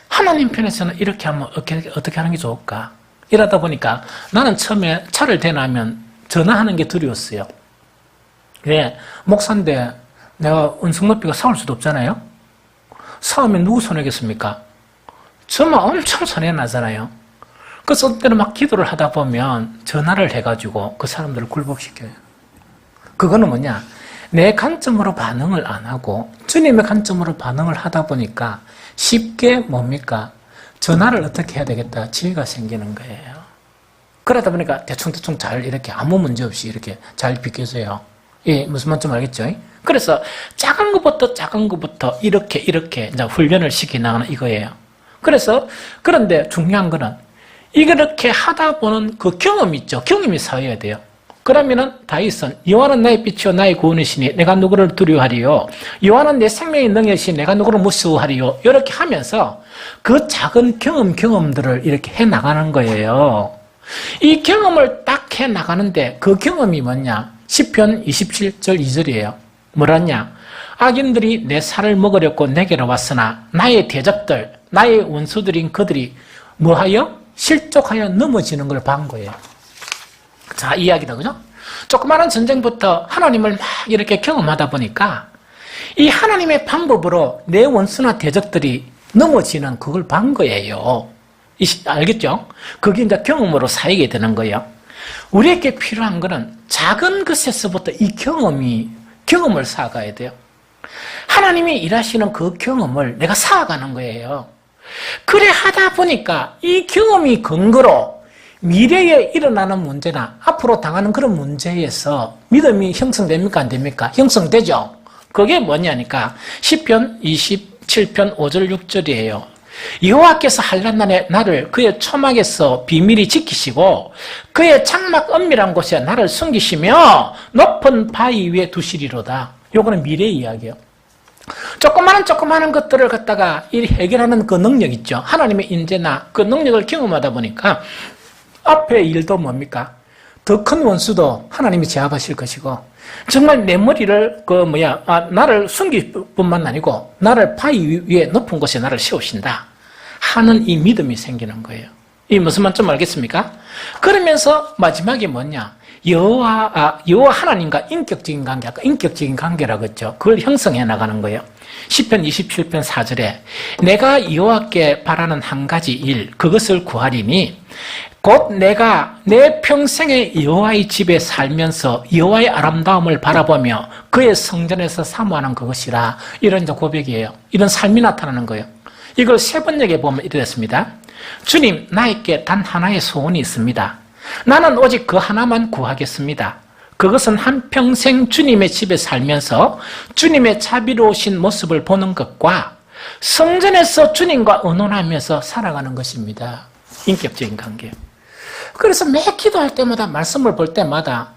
하나님 편에서는 이렇게 하면 어떻게 하는 게 좋을까? 이러다 보니까 나는 처음에 차를 대놔면 전화하는 게 두려웠어요. 왜? 목사인데 내가 은숙높이가 사올 수도 없잖아요. 사오면 누구 손해겠습니까? 저만 엄청 손해 나잖아요. 그래서 어떤 때는 막 기도를 하다 보면 전화를 해가지고 그 사람들을 굴복시켜요. 그거는 뭐냐? 내 관점으로 반응을 안 하고 주님의 관점으로 반응을 하다 보니까 쉽게 뭡니까? 전화를 어떻게 해야 되겠다 지혜가 생기는 거예요. 그러다 보니까 대충 잘 이렇게 아무 문제 없이 이렇게 잘 비켜져요. 예, 무슨 말인지 알겠죠? 그래서 작은 것부터 이렇게 이제 훈련을 시켜 나가는 이거예요. 그래서 그런데 중요한 거는 이렇게 하다 보는 그 경험이 있죠. 경험이 쌓여야 돼요. 그러면은 다윗은 여호와는 나의 빛이요 나의 구원이시니 내가 누구를 두려워하리요. 여호와는 내 생명의 능력이시니 내가 누구를 무서워하리요. 이렇게 하면서 그 작은 경험들을 이렇게 해 나가는 거예요. 이 경험을 딱 해 나가는데 그 경험이 뭐냐? 시편 27절 2절이에요. 뭐라냐? 악인들이 내 살을 먹으려고 내게로 왔으나 나의 대적들, 나의 원수들인 그들이 뭐하여? 실족하여 넘어지는 걸 본 거예요. 자, 이야기다, 그죠? 조그마한 전쟁부터 하나님을 막 이렇게 경험하다 보니까 이 하나님의 방법으로 내 원수나 대적들이 넘어지는 그걸 본 거예요. 알겠죠? 그게 이제 경험으로 쌓이게 되는 거예요. 우리에게 필요한 거는 작은 것에서부터 이 경험을 쌓아가야 돼요. 하나님이 일하시는 그 경험을 내가 쌓아가는 거예요. 그래 하다 보니까 이 경험이 근거로 미래에 일어나는 문제나 앞으로 당하는 그런 문제에서 믿음이 형성됩니까? 안 됩니까? 형성되죠. 그게 뭐냐니까 시편 27편 5절 6절이에요. 여호와께서 한란날에 나를 그의 초막에서 비밀히 지키시고 그의 장막 은밀한 곳에 나를 숨기시며 높은 바위 위에 두시리로다. 요거는 미래 이야기예요. 조그마한 것들을 갖다가 해결하는 그 능력 있죠. 하나님의 인재나 그 능력을 경험하다 보니까 앞의 일도 뭡니까? 더 큰 원수도 하나님이 제압하실 것이고 정말 내 머리를 나를 숨길 뿐만 아니고 나를 바위 위에 높은 곳에 나를 세우신다 하는 이 믿음이 생기는 거예요. 이 무슨 말인지 좀 알겠습니까? 그러면서 마지막에 뭐냐? 여호와 하나님과 인격적인 관계라고 했죠. 그걸 형성해 나가는 거예요. 시편 27편 4절에 내가 여호와께 바라는 한 가지 일 그것을 구하리니 곧 내가 내 평생에 여호와의 집에 살면서 여호와의 아름다움을 바라보며 그의 성전에서 사모하는 그것이라. 이런 이제 고백이에요. 이런 삶이 나타나는 거예요. 이걸 세 번역에 보면 이래 됐습니다. 주님, 나에게 단 하나의 소원이 있습니다. 나는 오직 그 하나만 구하겠습니다. 그것은 한평생 주님의 집에 살면서 주님의 자비로우신 모습을 보는 것과 성전에서 주님과 의논하면서 살아가는 것입니다. 인격적인 관계. 그래서 매 기도할 때마다 말씀을 볼 때마다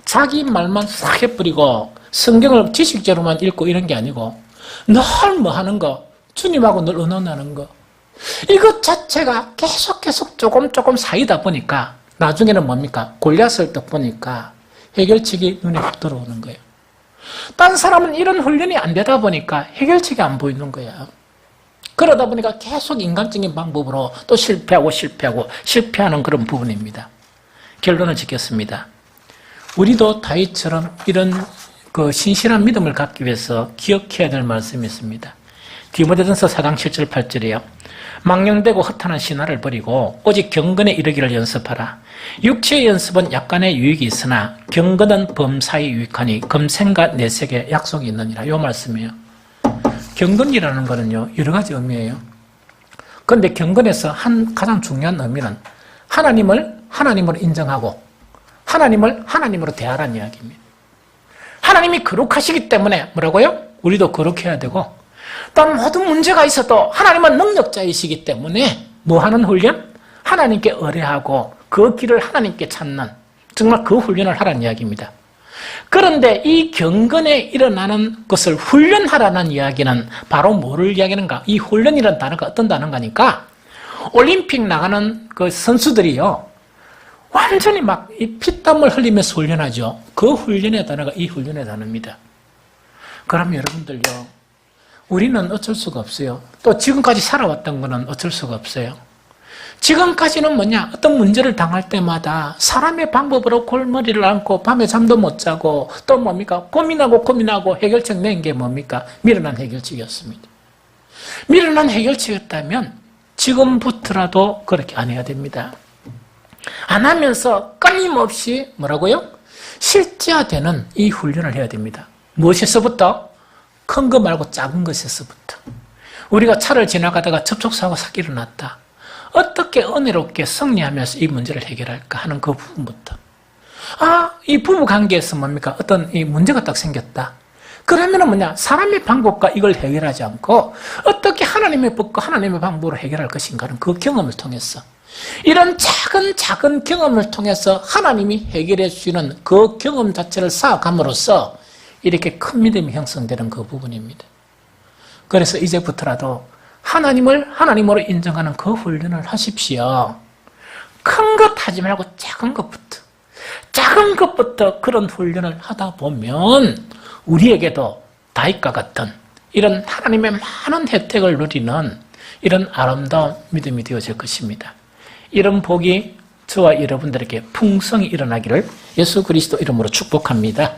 자기 말만 싹 해버리고 성경을 지식적으로만 읽고 이런 게 아니고 늘 뭐 하는 거? 주님하고 늘 의논하는 거. 이것 자체가 계속 조금 쌓이다 보니까 나중에는 뭡니까? 골리앗을 딱 보니까 해결책이 눈에 확 들어오는 거예요. 딴 사람은 이런 훈련이 안 되다 보니까 해결책이 안 보이는 거야. 그러다 보니까 계속 인간적인 방법으로 또 실패하는 그런 부분입니다. 결론을 짓겠습니다. 우리도 다윗처럼 이런 그 신실한 믿음을 갖기 위해서 기억해야 될 말씀이 있습니다. 디모데전서 4장 7절 8절이에요. 망령되고 허탄한 신화를 버리고 오직 경건에 이르기를 연습하라. 육체의 연습은 약간의 유익이 있으나 경건은 범사에 유익하니 금생과 내색에 약속이 있느니라. 이 말씀이에요. 경건이라는 거는요 여러 가지 의미예요. 그런데 경건에서 가장 중요한 의미는 하나님을 인정하고 하나님을 하나님으로 대하라는 이야기입니다. 하나님이 거룩하시기 때문에 뭐라고요? 우리도 거룩해야 되고 또 모든 문제가 있어도 하나님은 능력자이시기 때문에 뭐 하는 훈련? 하나님께 의뢰하고 그 길을 하나님께 찾는 정말 그 훈련을 하라는 이야기입니다. 그런데 이 경건에 일어나는 것을 훈련하라는 이야기는 바로 뭐를 이야기하는가? 이 훈련이라는 단어가 어떤 단어인가니까 올림픽 나가는 그 선수들이요 완전히 막 이 피땀을 흘리면서 훈련하죠. 그 훈련의 단어가 이 훈련의 단어입니다. 그럼 여러분들요 우리는 어쩔 수가 없어요. 또 지금까지 살아왔던 거는 어쩔 수가 없어요. 지금까지는 뭐냐? 어떤 문제를 당할 때마다 사람의 방법으로 골머리를 앓고 밤에 잠도 못 자고 또 뭡니까? 고민하고 해결책 낸 게 뭡니까? 미련한 해결책이었습니다. 미련한 해결책이었다면 지금부터라도 그렇게 안 해야 됩니다. 안 하면서 끊임없이 뭐라고요? 실제화되는 이 훈련을 해야 됩니다. 무엇에서부터? 큰 거 말고 작은 것에서부터. 우리가 차를 지나가다가 접촉사고가 싹 일어났다. 어떻게 은혜롭게 승리하면서 이 문제를 해결할까 하는 그 부분부터. 이 부부관계에서 뭡니까? 어떤 이 문제가 딱 생겼다. 그러면은 뭐냐? 사람의 방법과 이걸 해결하지 않고 어떻게 하나님의 법과 하나님의 방법으로 해결할 것인가는 그 경험을 통해서, 이런 작은 경험을 통해서 하나님이 해결해 주시는 그 경험 자체를 쌓아감으로써 이렇게 큰 믿음이 형성되는 그 부분입니다. 그래서 이제부터라도 하나님을 하나님으로 인정하는 그 훈련을 하십시오. 큰 것 하지 말고 작은 것부터 그런 훈련을 하다 보면 우리에게도 다윗과 같은 이런 하나님의 많은 혜택을 누리는 이런 아름다운 믿음이 되어질 것입니다. 이런 복이 저와 여러분들에게 풍성히 일어나기를 예수 그리스도 이름으로 축복합니다.